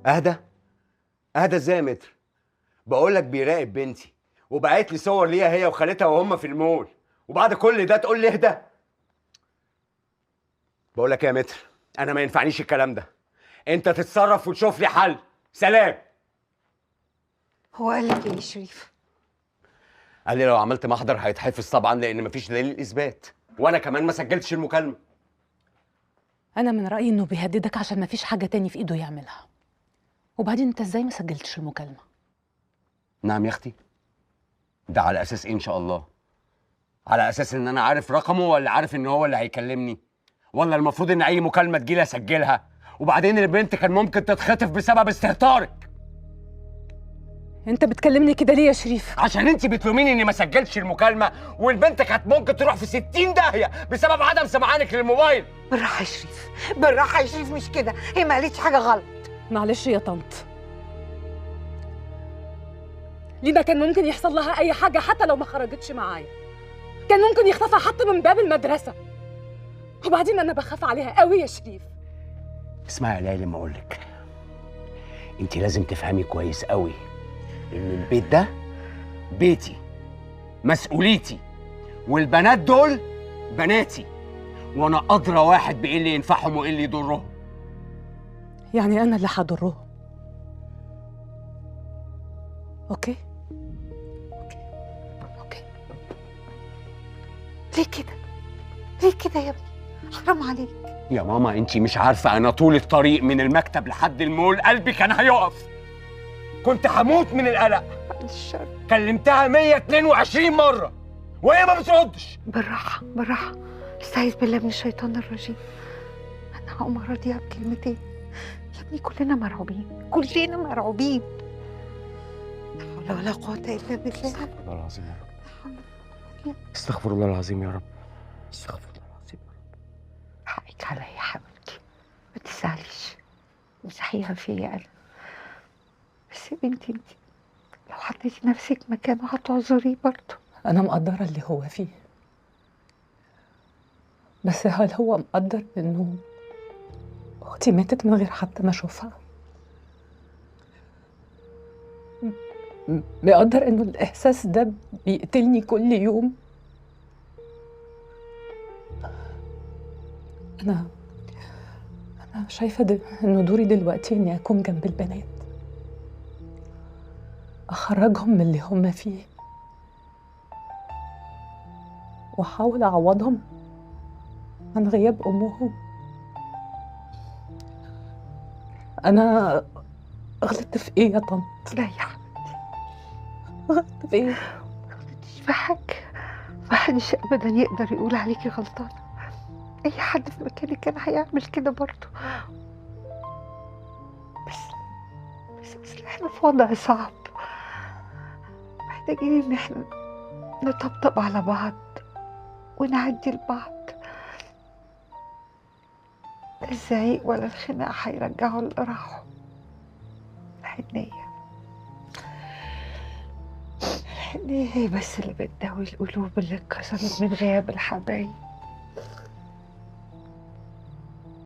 اهدى؟ اهدى ازاي يا متر؟ بقول لك بيراقب بنتي وبعت لي صور ليها هي وخالتها وهم في المول، وبعد كل ده تقول لي اهدى؟ بقول لك إيه يا متر، انا ما ينفعنيش الكلام ده. انت تتصرف وتشوف لي حل. سلام. هو قال لك ايه يا شريف؟ قال لي لو عملت محضر هيتحفظ طبعا لان مفيش دليل اثبات، وانا كمان ما سجلتش المكالمه. أنا من رأيي إنه بيهددك عشان مفيش حاجة تاني في إيده يعملها. وبعدين أنت إزاي ما سجلتش المكالمة؟ نعم يا اختي. ده على اساس ايه ان شاء الله؟ على اساس ان انا عارف رقمه، ولا عارف ان هو اللي هيكلمني، ولا المفروض ان اي مكالمه تجيلي اسجلها؟ وبعدين البنت كان ممكن تتخطف بسبب استهتارك. أنت بتكلمني كده ليه يا شريف؟ عشان انت بتلوميني اني ما سجلتش المكالمه، والبنت كانت ممكن تروح في 60 داهيه بسبب عدم سمعانك للموبايل. بالراحه يا شريف، بالراحه يا شريف، مش كده، هي ما قالتش حاجه غلط. معلش يا طنط، لينا كان ممكن يحصل لها أي حاجة حتى لو ما خرجتش معايا. كان ممكن يخطفها حتى من باب المدرسة. وبعدين أنا بخاف عليها قوي يا شريف. اسمعي يا ليلى، لما اقول لك انت لازم تفهمي كويس قوي ان البيت ده بيتي، مسؤوليتي، والبنات دول بناتي، وانا ادرى واحد بايه اللي ينفعهم وايه اللي يضرهم. يعني أنا اللي هضرهم. أوكي؟ أوكي. ليه كده؟ ليه كده يا ابني؟ حرام عليك. يا ماما انت مش عارفه انا طول الطريق من المكتب لحد المول قلبي كان هيقف. كنت هموت من القلق. بعد الشر. كلمتها 122 مره وهي ما بتردش. بالراحه بالراحه، استعيذ بالله من الشيطان الرجيم. انا هقوم اراضيها بكلمتين. يا ابني كلنا مرعوبين، كلنا مرعوبين. لا حول ولا قوه الا بالله. استغفر الله العظيم يا رب. استغفر الله العظيم يا رب. استغفر الله العظيم يا رب. حقك عليا يا حبيبتي، ما تزعليش، امسحيها فيا انا. بس يا بنتي انت لو حطيتي نفسك مكانه هتعذريه برضه. أنا مقدرة اللي هو فيه، بس هل هو مقدر إنه أختي ماتت من غير حتى ما أشوفها؟ مقدر إنه الإحساس ده بيقتلني كل يوم؟ أنا شايفة إنه دوري دلوقتي إني أكون جنب البنات، أخرجهم من اللي هم فيه، وأحاول أعوضهم عن غياب أمهم. أنا غلطت في إيه يا طنط؟ لا يا حبيبتي، غلطت في إيه؟ ما غلطتيش في حاجه، محدش ابدا يقدر يقول عليكي غلطانه. اي حد في مكانك كان هيعمل كده برضه. بس اصل احنا في وضع صعب، محتاجين ان احنا نطبطب على بعض ونعدي لبعض. لا الزعيق ولا الخناق هيرجعوا اللي راحوا. الحنية، الحنية هي بس اللي بتداوي القلوب اللي اتكسرت من غياب الحبايب.